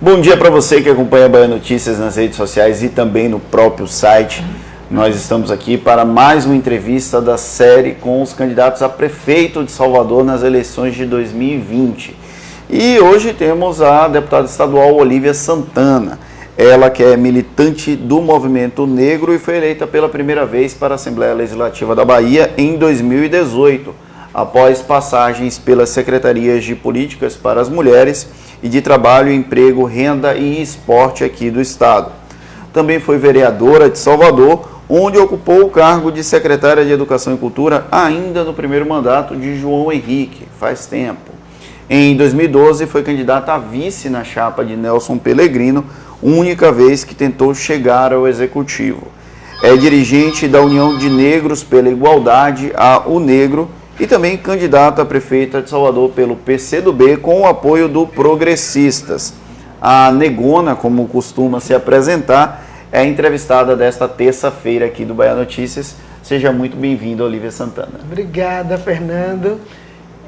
Bom dia para você que acompanha a Bahia Notícias nas redes sociais e também no próprio site. Nós estamos aqui para mais uma entrevista da série com os candidatos a prefeito de Salvador nas eleições de 2020. E hoje temos a deputada estadual Olívia Santana. Ela que é militante do Movimento Negro e foi eleita pela primeira vez para a Assembleia Legislativa da Bahia em 2018, após passagens pelas Secretarias de Políticas para as Mulheres e de Trabalho, Emprego, Renda e Esporte aqui do Estado. Também foi vereadora de Salvador, onde ocupou o cargo de secretária de Educação e Cultura ainda no primeiro mandato de João Henrique, faz tempo. Em 2012 foi candidata a vice na chapa de Nelson Pellegrino, única vez que tentou chegar ao Executivo. É dirigente da União de Negros pela Igualdade, a UNegro, e também candidata a prefeita de Salvador pelo PCdoB com o apoio do Progressistas. A Negona, como costuma se apresentar, é entrevistada desta terça-feira aqui do Bahia Notícias. Seja muito bem-vindo, Olívia Santana. Obrigada, Fernando.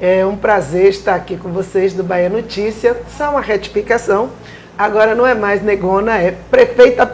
É um prazer estar aqui com vocês do Bahia Notícia. Só uma retificação. Agora não é mais Negona, é prefeita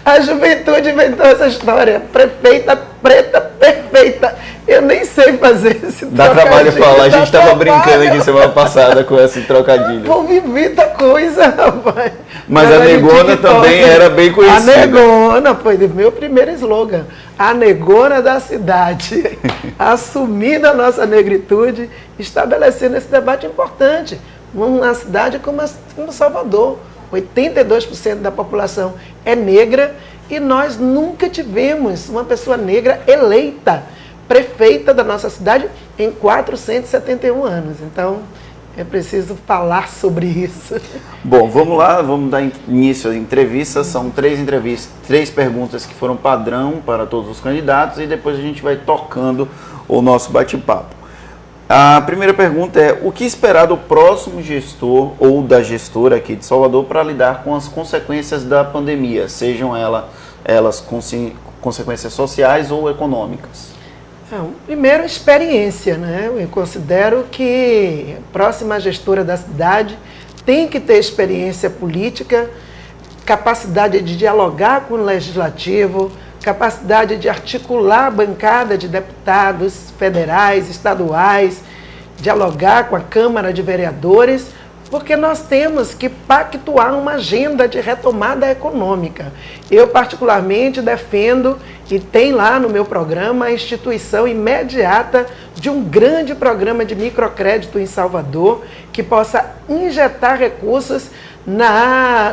A juventude inventou essa história. Prefeita preta perfeita. Eu nem sei fazer esse trocadilho. Dá trabalho falar. A gente estava brincando aqui semana passada com esse trocadilho. Vou viver da coisa, rapaz. Mas a Negona também era bem conhecida. A Negona foi meu primeiro slogan. A Negona da cidade. Assumindo a nossa negritude, estabelecendo esse debate importante. Uma cidade como Salvador. 82% da população é negra e nós nunca tivemos uma pessoa negra eleita prefeita da nossa cidade em 471 anos. Então, é preciso falar sobre isso. Bom, vamos lá, vamos dar início às entrevistas. São três perguntas que foram padrão para todos os candidatos e depois a gente vai tocando o nosso bate-papo. A primeira pergunta é: o que esperar do próximo gestor ou da gestora aqui de Salvador para lidar com as consequências da pandemia, sejam elas consequências sociais ou econômicas? Primeiro, experiência, né? Eu considero que a próxima gestora da cidade tem que ter experiência política, capacidade de dialogar com o legislativo, capacidade de articular a bancada de deputados federais, estaduais, dialogar com a Câmara de Vereadores, porque nós temos que pactuar uma agenda de retomada econômica. Eu, particularmente, defendo, e tem lá no meu programa, a instituição imediata de um grande programa de microcrédito em Salvador, que possa injetar recursos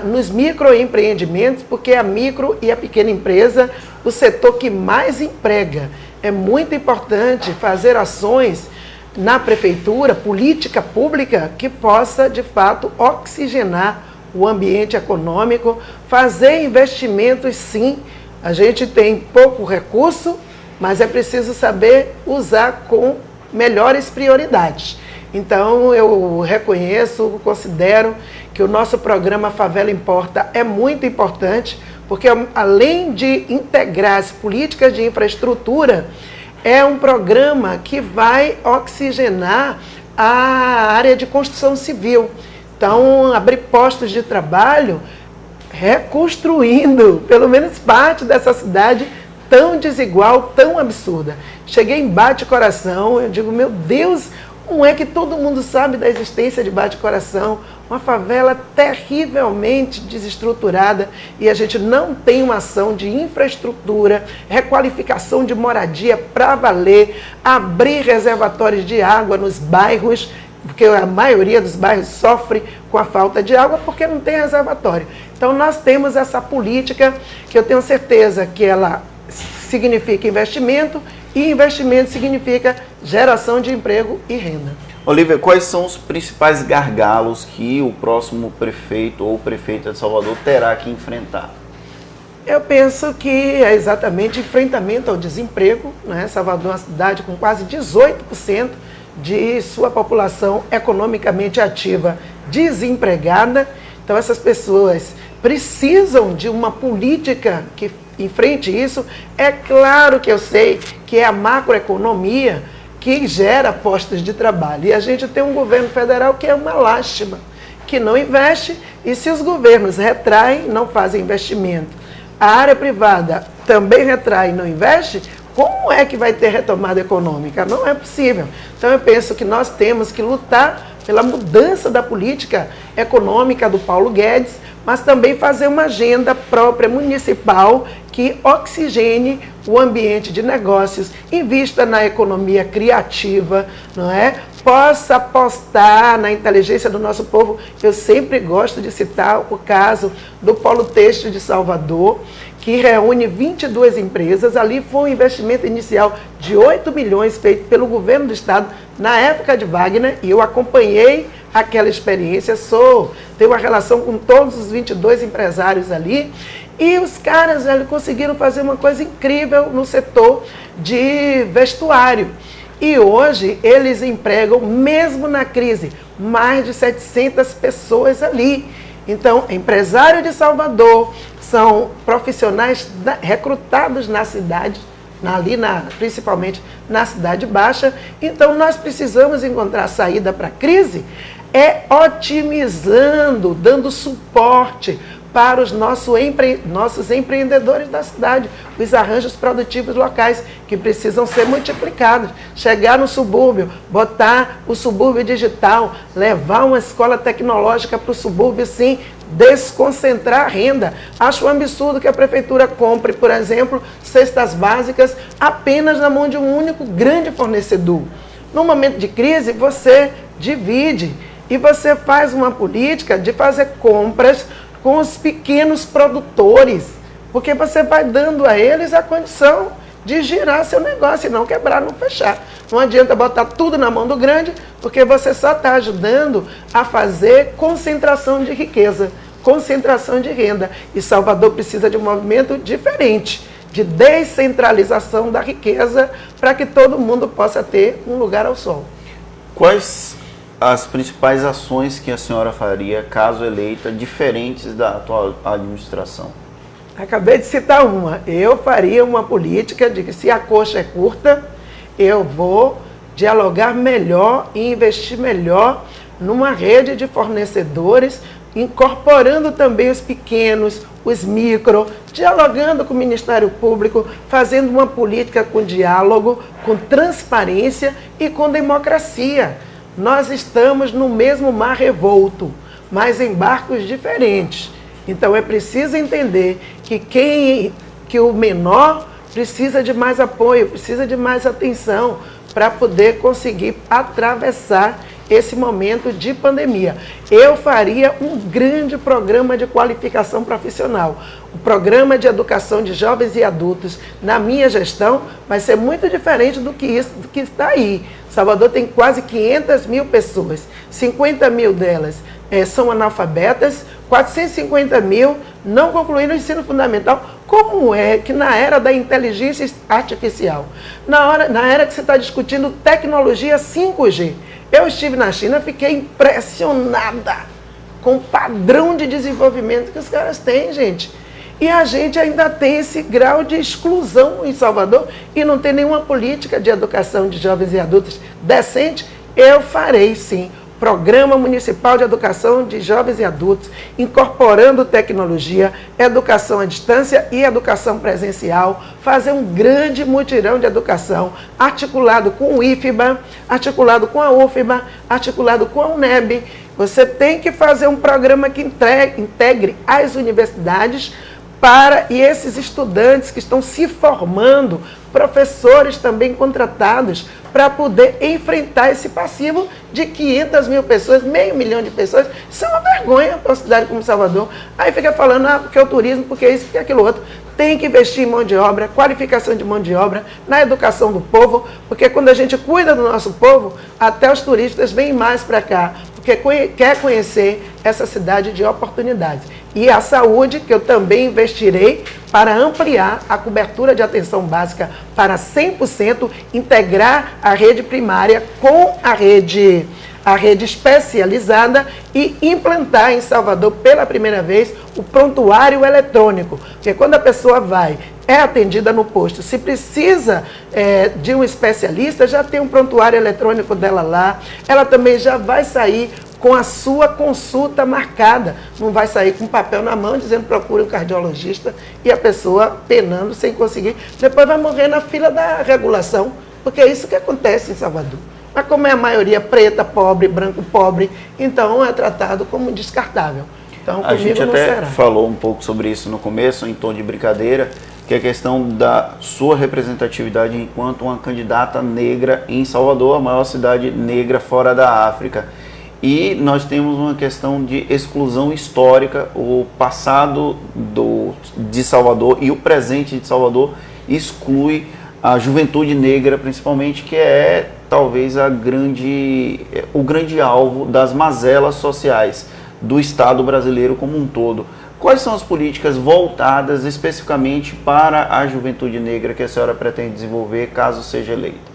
nos microempreendimentos, porque a micro e a pequena empresa, o setor que mais emprega. É muito importante fazer ações na prefeitura, política pública que possa, de fato, oxigenar o ambiente econômico, fazer investimentos, sim. A gente tem pouco recurso, mas é preciso saber usar com melhores prioridades. Então, eu reconheço, considero que o nosso programa Favela Importa é muito importante, porque além de integrar as políticas de infraestrutura, é um programa que vai oxigenar a área de construção civil. Então, abrir postos de trabalho, reconstruindo pelo menos parte dessa cidade tão desigual, tão absurda. Cheguei em Bate-Coração, eu digo, meu Deus, como é que todo mundo sabe da existência de Bate-Coração? Uma favela terrivelmente desestruturada e a gente não tem uma ação de infraestrutura, requalificação de moradia para valer, abrir reservatórios de água nos bairros, porque a maioria dos bairros sofre com a falta de água porque não tem reservatório. Então nós temos essa política que eu tenho certeza que ela significa investimento e investimento significa geração de emprego e renda. Olívia, quais são os principais gargalos que o próximo prefeito ou prefeita de Salvador terá que enfrentar? Eu penso que é exatamente enfrentamento ao desemprego, né? Salvador é uma cidade com quase 18% de sua população economicamente ativa desempregada. Então essas pessoas precisam de uma política que enfrente isso. É claro que eu sei que é a macroeconomia que gera postos de trabalho. E a gente tem um governo federal que é uma lástima, que não investe, e se os governos retraem, não fazem investimento, a área privada também retrai e não investe, como é que vai ter retomada econômica? Não é possível. Então eu penso que nós temos que lutar pela mudança da política econômica do Paulo Guedes, mas também fazer uma agenda própria municipal que oxigene o ambiente de negócios, invista na economia criativa, não é? Possa apostar na inteligência do nosso povo. Eu sempre gosto de citar o caso do Polo Têxtil de Salvador, que reúne 22 empresas. Ali foi um investimento inicial de 8 milhões feito pelo governo do estado na época de Wagner, e eu acompanhei aquela experiência, tenho uma relação com todos os 22 empresários ali, e os caras conseguiram fazer uma coisa incrível no setor de vestuário. E hoje eles empregam, mesmo na crise, mais de 700 pessoas ali. Então, empresário de Salvador, são profissionais recrutados na cidade, principalmente na Cidade Baixa. Então, nós precisamos encontrar saída para a crise, otimizando, dando suporte para os nossos empreendedores da cidade, os arranjos produtivos locais, que precisam ser multiplicados. Chegar no subúrbio, botar o subúrbio digital, levar uma escola tecnológica para o subúrbio, sim, desconcentrar a renda. Acho um absurdo que a prefeitura compre, por exemplo, cestas básicas apenas na mão de um único grande fornecedor. No momento de crise, você divide e você faz uma política de fazer compras com os pequenos produtores, porque você vai dando a eles a condição de girar seu negócio e não quebrar, não fechar. Não adianta botar tudo na mão do grande, porque você só está ajudando a fazer concentração de riqueza, concentração de renda. E Salvador precisa de um movimento diferente, de descentralização da riqueza, para que todo mundo possa ter um lugar ao sol. Quais as principais ações que a senhora faria, caso eleita, diferentes da atual administração? Acabei de citar uma. Eu faria uma política de que, se a coxa é curta, eu vou dialogar melhor e investir melhor numa rede de fornecedores, incorporando também os pequenos, os micro, dialogando com o Ministério Público, fazendo uma política com diálogo, com transparência e com democracia. Nós estamos no mesmo mar revolto, mas em barcos diferentes. Então é preciso entender que o menor precisa de mais apoio, precisa de mais atenção para poder conseguir atravessar esse momento de pandemia. Eu faria um grande programa de qualificação profissional. O programa de educação de jovens e adultos, na minha gestão, vai ser muito diferente do que está aí. Salvador tem quase 500 mil pessoas, 50 mil delas são analfabetas, 450 mil não concluíram o ensino fundamental. Como é que na era da inteligência artificial, na era que você está discutindo tecnologia 5G, eu estive na China, fiquei impressionada com o padrão de desenvolvimento que os caras têm, gente. E a gente ainda tem esse grau de exclusão em Salvador e não tem nenhuma política de educação de jovens e adultos decente. Eu farei, sim, Programa Municipal de Educação de Jovens e Adultos, incorporando tecnologia, educação à distância e educação presencial, fazer um grande mutirão de educação, articulado com o IFBA, articulado com a UFBA, articulado com a UNEB. Você tem que fazer um programa que integre as universidades e esses estudantes que estão se formando, professores também contratados, para poder enfrentar esse passivo de 500 mil pessoas, 500 mil de pessoas. Isso é uma vergonha para uma cidade como Salvador. Aí fica falando, porque é o turismo, porque é isso, porque é aquilo outro. Tem que investir em mão de obra, qualificação de mão de obra, na educação do povo, porque quando a gente cuida do nosso povo, até os turistas vêm mais para cá, porque quer conhecer essa cidade de oportunidades. E a saúde, que eu também investirei para ampliar a cobertura de atenção básica para 100%, integrar a rede primária com a rede especializada e implantar em Salvador pela primeira vez o prontuário eletrônico. Porque quando a pessoa é atendida no posto, se precisa de um especialista, já tem um prontuário eletrônico dela lá, ela também já vai sair com a sua consulta marcada. Não vai sair com um papel na mão dizendo procure um cardiologista e a pessoa penando sem conseguir. Depois vai morrer na fila da regulação, porque é isso que acontece em Salvador. Mas como é a maioria preta, pobre, branco, pobre, então é tratado como descartável. Então, a gente até será. falou um pouco sobre isso no começo, em tom de brincadeira, que é a questão da sua representatividade enquanto uma candidata negra em Salvador, a maior cidade negra fora da África. E nós temos uma questão de exclusão histórica, o passado de Salvador e o presente de Salvador exclui a juventude negra, principalmente, que é talvez o grande alvo das mazelas sociais do Estado brasileiro como um todo. Quais são as políticas voltadas especificamente para a juventude negra que a senhora pretende desenvolver caso seja eleita?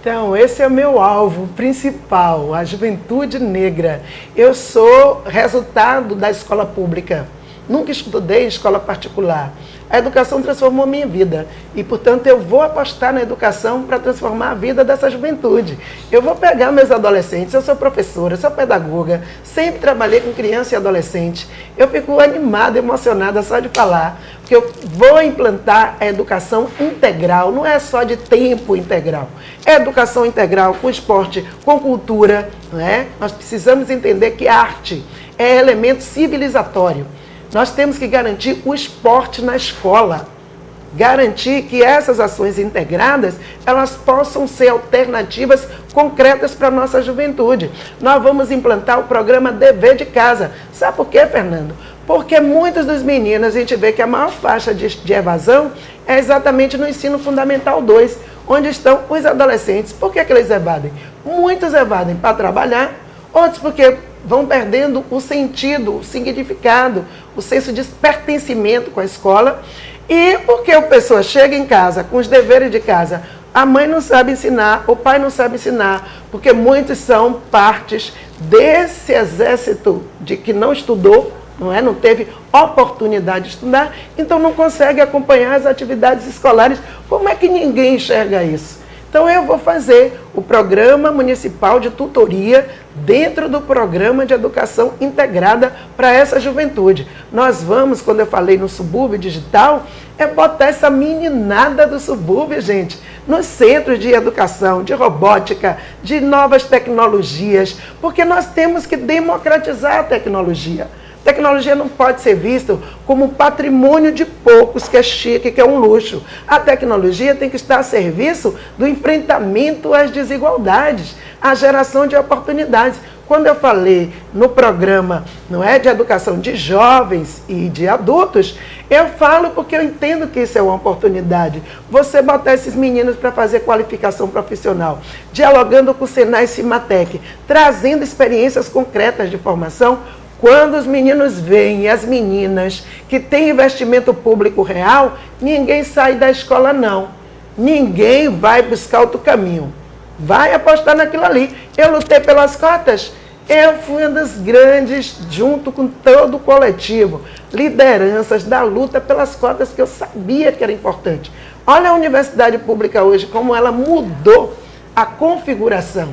Então, esse é o meu alvo principal, a juventude negra. Eu sou resultado da escola pública. Nunca estudei em escola particular. A educação transformou a minha vida e, portanto, eu vou apostar na educação para transformar a vida dessa juventude. Eu vou pegar meus adolescentes, eu sou professora, sou pedagoga, sempre trabalhei com criança e adolescente. Eu fico animada, emocionada só de falar, porque eu vou implantar a educação integral, não é só de tempo integral. É educação integral com esporte, com cultura, não é? Nós precisamos entender que arte é elemento civilizatório. Nós temos que garantir o esporte na escola, garantir que essas ações integradas, elas possam ser alternativas concretas para a nossa juventude. Nós vamos implantar o programa Dever de Casa. Sabe por quê, Fernando? Porque muitos dos meninos, a gente vê que a maior faixa de evasão é exatamente no ensino fundamental 2, onde estão os adolescentes. Por que eles evadem? Muitos evadem para trabalhar, outros porque vão perdendo o sentido, o significado, o senso de pertencimento com a escola. E porque a pessoa chega em casa com os deveres de casa, a mãe não sabe ensinar, o pai não sabe ensinar, porque muitos são partes desse exército de que não estudou, não teve oportunidade de estudar, então não consegue acompanhar as atividades escolares. Como é que ninguém enxerga isso? Então eu vou fazer o Programa Municipal de Tutoria dentro do Programa de Educação Integrada para essa juventude. Nós vamos, quando eu falei no subúrbio digital, botar essa meninada do subúrbio, gente, nos centros de educação, de robótica, de novas tecnologias, porque nós temos que democratizar a tecnologia. Tecnologia não pode ser vista como patrimônio de poucos, que é chique, que é um luxo. A tecnologia tem que estar a serviço do enfrentamento às desigualdades, à geração de oportunidades. Quando eu falei no programa de educação de jovens e de adultos, eu falo porque eu entendo que isso é uma oportunidade. Você botar esses meninos para fazer qualificação profissional, dialogando com o Senai e Cimatec, trazendo experiências concretas de formação. Quando os meninos veem, e as meninas, que têm investimento público real, ninguém sai da escola, não. Ninguém vai buscar outro caminho. Vai apostar naquilo ali. Eu lutei pelas cotas. Eu fui uma das grandes, junto com todo o coletivo, lideranças da luta pelas cotas, que eu sabia que era importante. Olha a universidade pública hoje, como ela mudou a configuração.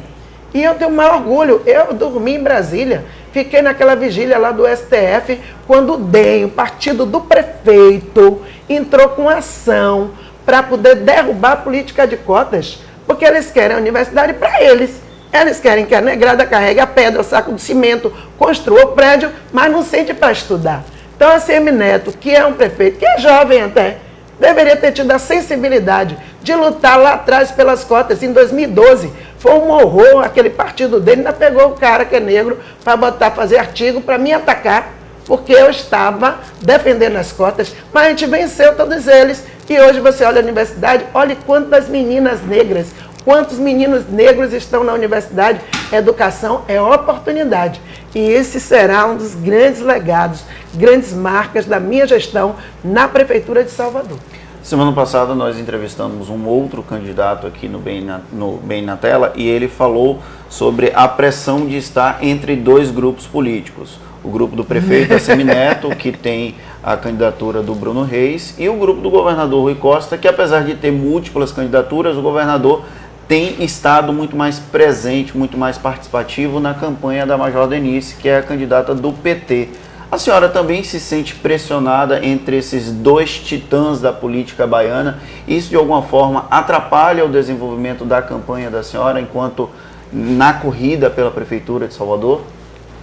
E eu tenho o maior orgulho. Eu dormi em Brasília. Fiquei naquela vigília lá do STF, quando o DEM, o partido do prefeito, entrou com ação para poder derrubar a política de cotas, porque eles querem a universidade para eles. Eles querem que a negrada carregue a pedra, o saco de cimento, construa o prédio, mas não sente para estudar. Então, a Semineto, que é um prefeito, que é jovem até, deveria ter tido a sensibilidade de lutar lá atrás pelas cotas. Em 2012, foi um horror, aquele partido dele ainda pegou o cara que é negro para fazer artigo para me atacar, porque eu estava defendendo as cotas, mas a gente venceu todos eles. E hoje você olha a universidade, olhe quantas meninas negras, quantos meninos negros estão na universidade. Educação é oportunidade. E esse será um dos grandes legados, grandes marcas da minha gestão na Prefeitura de Salvador. Semana passada nós entrevistamos um outro candidato aqui no Bem na Tela e ele falou sobre a pressão de estar entre dois grupos políticos. O grupo do prefeito Semineto, que tem a candidatura do Bruno Reis, e o grupo do governador Rui Costa, que apesar de ter múltiplas candidaturas, o governador tem estado muito mais presente, muito mais participativo na campanha da Major Denise, que é a candidata do PT. A senhora também se sente pressionada entre esses dois titãs da política baiana? Isso de alguma forma atrapalha o desenvolvimento da campanha da senhora enquanto na corrida pela Prefeitura de Salvador?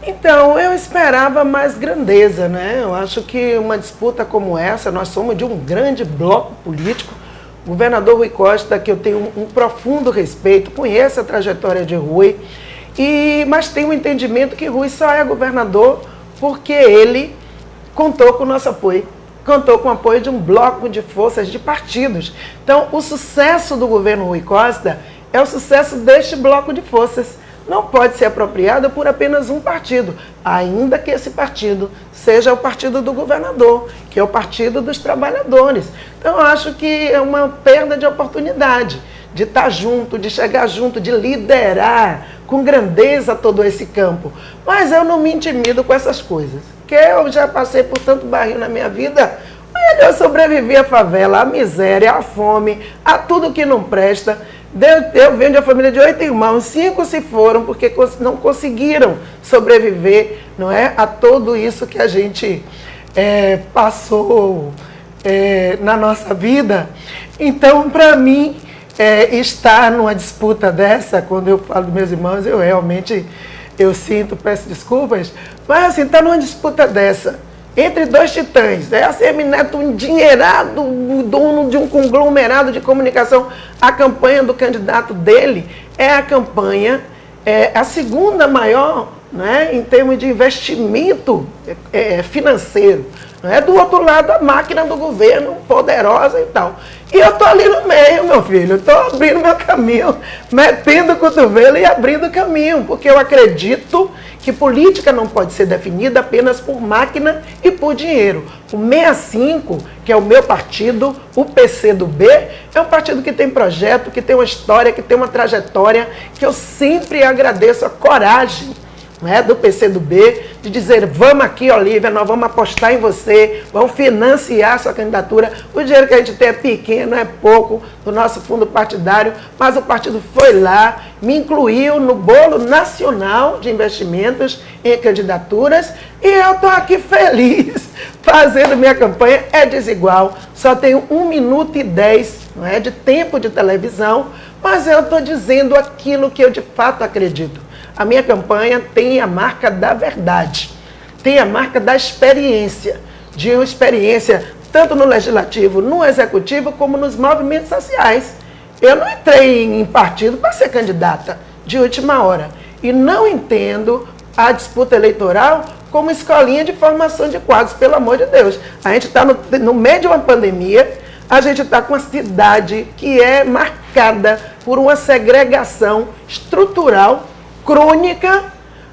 Então, eu esperava mais grandeza, né? Eu acho que uma disputa como essa, nós somos de um grande bloco político. O governador Rui Costa, que eu tenho um profundo respeito, conheço a trajetória de Rui, mas tenho um entendimento que Rui só é governador porque ele contou com o nosso apoio, contou com o apoio de um bloco de forças, de partidos. Então, o sucesso do governo Rui Costa é o sucesso deste bloco de forças. Não pode ser apropriado por apenas um partido, ainda que esse partido seja o partido do governador, que é o partido dos trabalhadores. Então, eu acho que é uma perda de oportunidade de estar junto, de chegar junto, de liderar com grandeza todo esse campo. Mas eu não me intimido com essas coisas, porque eu já passei por tanto barril na minha vida. Eu sobrevivi à favela, à miséria, à fome, a tudo que não presta. Eu venho de uma família de 8 irmãos, 5 se foram porque não conseguiram sobreviver, não é, a tudo isso que a gente passou na nossa vida. Então, para mim, estar numa disputa dessa, quando eu falo dos meus irmãos, eu realmente sinto, peço desculpas, mas assim, estar numa disputa dessa, entre dois titãs, a Semineto, um endinheirado, dono de um conglomerado de comunicação, a campanha do candidato dele é a campanha, a segunda maior, né, em termos de investimento financeiro. Do outro lado, a máquina do governo, poderosa e tal. E eu estou ali no meio, meu filho, estou abrindo meu caminho, metendo o cotovelo e abrindo o caminho, porque eu acredito que política não pode ser definida apenas por máquina e por dinheiro. O 65, que é o meu partido, o PCdoB, é um partido que tem projeto, que tem uma história, que tem uma trajetória, que eu sempre agradeço a coragem, do PCdoB, de dizer, vamos aqui, Olívia, nós vamos apostar em você, vamos financiar a sua candidatura. O dinheiro que a gente tem é pequeno, é pouco, do nosso fundo partidário, mas o partido foi lá, me incluiu no bolo nacional de investimentos em candidaturas e eu estou aqui feliz, fazendo minha campanha. É desigual, só tenho 1 minuto e 10 de tempo de televisão, mas eu estou dizendo aquilo que eu de fato acredito. A minha campanha tem a marca da verdade, tem a marca da experiência, de uma experiência tanto no legislativo, no executivo, como nos movimentos sociais. Eu não entrei em partido para ser candidata de última hora e não entendo a disputa eleitoral como escolinha de formação de quadros, pelo amor de Deus. A gente está no meio de uma pandemia, a gente está com uma cidade que é marcada por uma segregação estrutural crônica,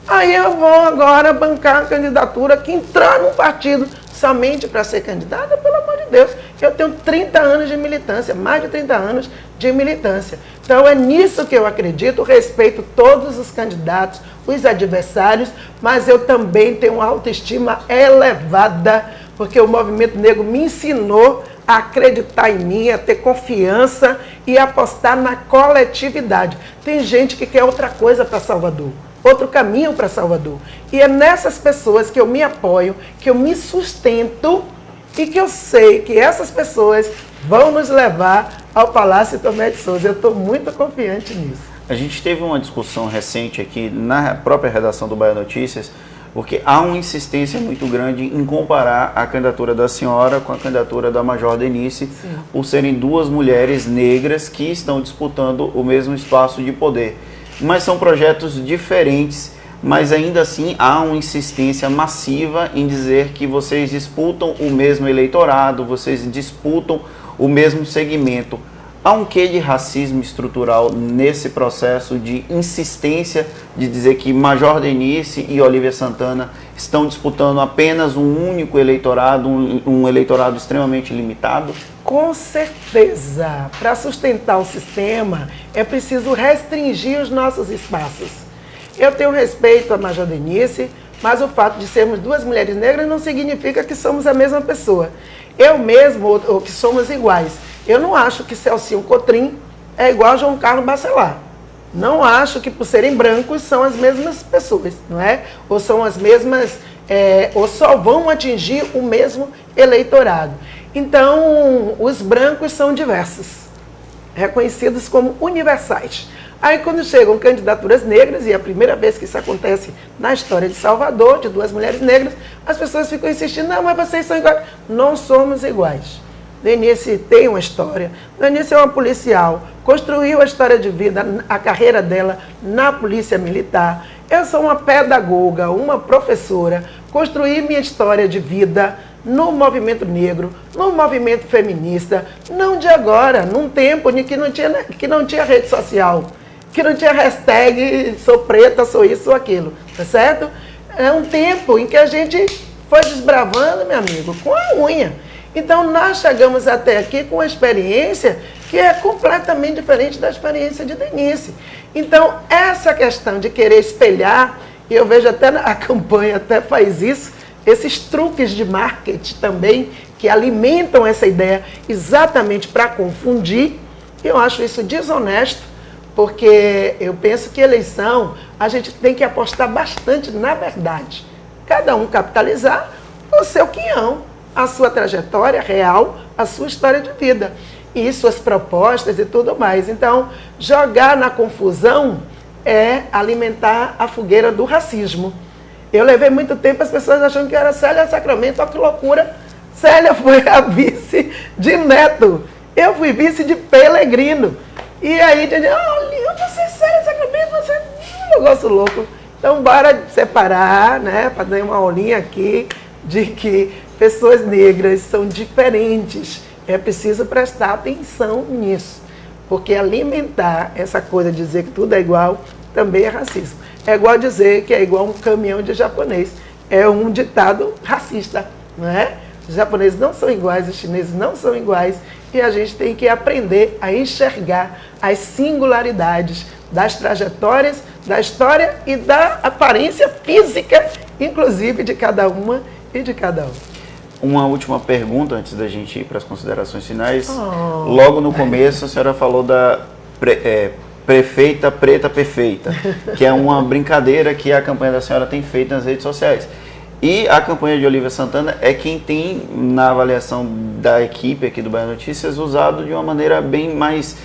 aí eu vou agora bancar a candidatura que entrar num partido somente para ser candidata, pelo amor de Deus. Eu tenho 30 anos de militância, mais de 30 anos de militância. Então é nisso que eu acredito, respeito todos os candidatos, os adversários, mas eu também tenho uma autoestima elevada, porque o movimento negro me ensinou a acreditar em mim, a ter confiança e apostar na coletividade. Tem gente que quer outra coisa para Salvador, outro caminho para Salvador. E é nessas pessoas que eu me apoio, que eu me sustento e que eu sei que essas pessoas vão nos levar ao Palácio Tomé de Souza. Eu estou muito confiante nisso. A gente teve uma discussão recente aqui na própria redação do Bahia Notícias, porque há uma insistência muito grande em comparar a candidatura da senhora com a candidatura da Major Denise, sim, por serem duas mulheres negras que estão disputando o mesmo espaço de poder. Mas são projetos diferentes, mas ainda assim há uma insistência massiva em dizer que vocês disputam o mesmo eleitorado, vocês disputam o mesmo segmento. Há um quê de racismo estrutural nesse processo de insistência de dizer que Major Denise e Olívia Santana estão disputando apenas um único eleitorado, um eleitorado extremamente limitado? Com certeza. Para sustentar o sistema, é preciso restringir os nossos espaços. Eu tenho respeito a Major Denise, mas o fato de sermos duas mulheres negras não significa que somos a mesma pessoa. Eu mesmo, ou que somos iguais. Eu não acho que Celcinho Cotrim é igual a João Carlos Bacelar. Não acho que por serem brancos são as mesmas pessoas, não é? Ou são as mesmas, ou só vão atingir o mesmo eleitorado. Então, os brancos são diversos, reconhecidos como universais. Aí quando chegam candidaturas negras, e é a primeira vez que isso acontece na história de Salvador, de 2 mulheres negras, as pessoas ficam insistindo, não, mas vocês são iguais. Não somos iguais. Denise tem uma história, Denise é uma policial, construiu a história de vida, a carreira dela na polícia militar. Eu sou uma pedagoga, uma professora, construí minha história de vida no movimento negro, no movimento feminista, não de agora, num tempo em que não tinha rede social, que não tinha hashtag sou preta, sou isso, sou aquilo, tá certo? É um tempo em que a gente foi desbravando, meu amigo, com a unha. Então, nós chegamos até aqui com uma experiência que é completamente diferente da experiência de Denise. Então, essa questão de querer espelhar, e eu vejo até a campanha até faz isso, esses truques de marketing também, que alimentam essa ideia exatamente para confundir, eu acho isso desonesto, porque eu penso que eleição, a gente tem que apostar bastante na verdade. Cada um capitalizar o seu quinhão, a sua trajetória real, a sua história de vida e suas propostas e tudo mais. Então, jogar na confusão é alimentar a fogueira do racismo. Eu levei muito tempo as pessoas achando que era Célia Sacramento, olha que loucura. Célia foi a vice de Neto, eu fui vice de Pelegrino. E aí, olha, você é Célia Sacramento, você é um negócio louco. Então, bora separar, né, para dar uma aulinha aqui de que pessoas negras são diferentes. É preciso prestar atenção nisso. Porque alimentar essa coisa de dizer que tudo é igual também é racismo. É igual dizer que é igual um caminhão de japonês. É um ditado racista, não é? Os japoneses não são iguais, os chineses não são iguais. E a gente tem que aprender a enxergar as singularidades das trajetórias, da história e da aparência física, inclusive de cada uma e de cada um. Uma última pergunta antes da gente ir para as considerações finais. Logo no começo a senhora falou da prefeita preta perfeita, que é uma brincadeira que a campanha da senhora tem feito nas redes sociais. E a campanha de Olívia Santana é quem tem, na avaliação da equipe aqui do Bahia Notícias, usado de uma maneira bem mais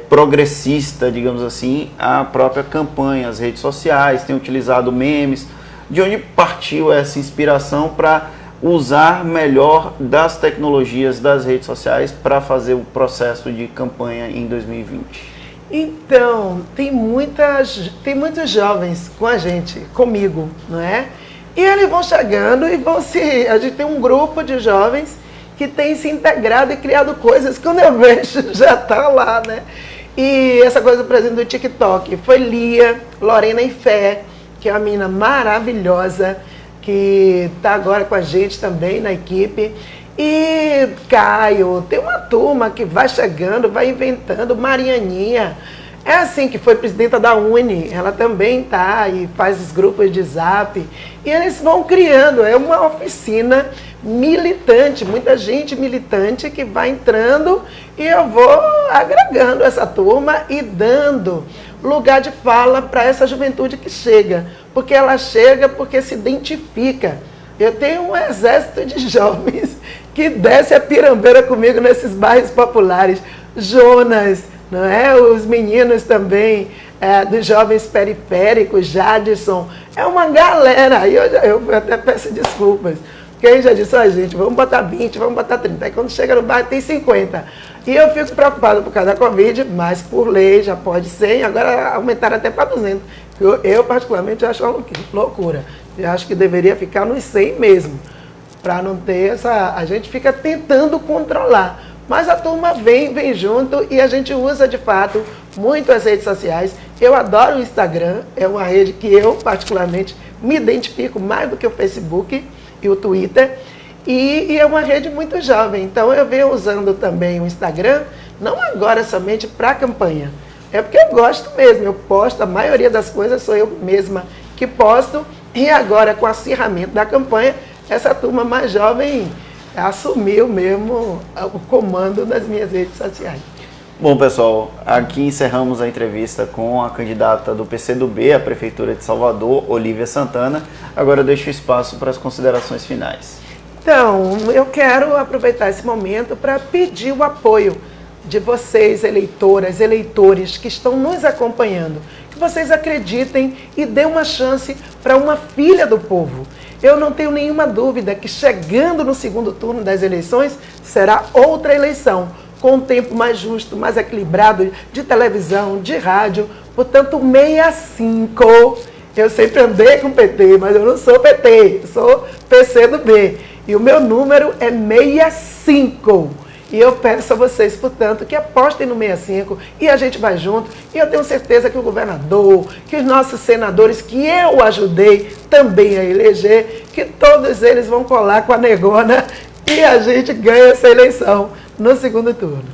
progressista, digamos assim, a própria campanha, as redes sociais, tem utilizado memes. De onde partiu essa inspiração para usar melhor das tecnologias das redes sociais para fazer o processo de campanha em 2020? Então, tem muitos jovens com a gente, comigo, não é? E eles vão chegando e a gente tem um grupo de jovens que tem se integrado e criado coisas que quando eu vejo já está lá, né? E essa coisa, por exemplo, do TikTok, foi Lia, Lorena e Fé, que é uma menina maravilhosa, que está agora com a gente também na equipe. E Caio, tem uma turma que vai chegando, vai inventando, Marianinha, é assim, que foi presidenta da Uni, ela também está e faz os grupos de zap. E eles vão criando, é uma oficina militante, muita gente militante que vai entrando e eu vou agregando essa turma e dando lugar de fala para essa juventude que chega. Porque ela chega porque se identifica. Eu tenho um exército de jovens que desce a pirambeira comigo nesses bairros populares. Jonas, não é? Os meninos também, dos jovens periféricos, Jadson. É uma galera. Aí eu até peço desculpas. Porque aí já disse, gente, vamos botar 20, vamos botar 30. Aí quando chega no bairro tem 50. E eu fico preocupado por causa da Covid, mas por lei já pode 100, agora aumentaram até para 200. Eu particularmente, acho uma loucura. Eu acho que deveria ficar nos 100 mesmo, para não ter essa... A gente fica tentando controlar, mas a turma vem junto e a gente usa, de fato, muito as redes sociais. Eu adoro o Instagram, é uma rede que eu, particularmente, me identifico mais do que o Facebook e o Twitter, e é uma rede muito jovem. Então, eu venho usando também o Instagram, não agora somente para a campanha, é porque eu gosto mesmo, eu posto, a maioria das coisas sou eu mesma que posto, e agora com o acirramento da campanha, essa turma mais jovem assumiu mesmo o comando das minhas redes sociais. Bom, pessoal, aqui encerramos a entrevista com a candidata do PCdoB à Prefeitura de Salvador, Olívia Santana. Agora eu deixo espaço para as considerações finais. Então, eu quero aproveitar esse momento para pedir o apoio de vocês, eleitoras, eleitores que estão nos acompanhando, que vocês acreditem e dêem uma chance para uma filha do povo. Eu não tenho nenhuma dúvida que chegando no segundo turno das eleições será outra eleição, com um tempo mais justo, mais equilibrado de televisão, de rádio, portanto 65. Eu sempre andei com PT, mas eu não sou PT, eu sou PCdoB. E o meu número é 65. E eu peço a vocês, portanto, que apostem no 65 e a gente vai junto. E eu tenho certeza que o governador, que os nossos senadores, que eu ajudei também a eleger, que todos eles vão colar com a negona e a gente ganha essa eleição no segundo turno.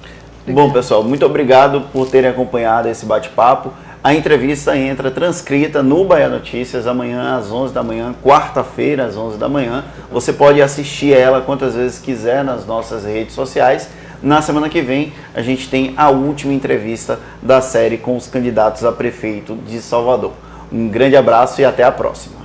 Bom, pessoal, muito obrigado por terem acompanhado esse bate-papo. A entrevista entra transcrita no Bahia Notícias amanhã às 11 da manhã, quarta-feira às 11 da manhã. Você pode assistir ela quantas vezes quiser nas nossas redes sociais. Na semana que vem, a gente tem a última entrevista da série com os candidatos a prefeito de Salvador. Um grande abraço e até a próxima.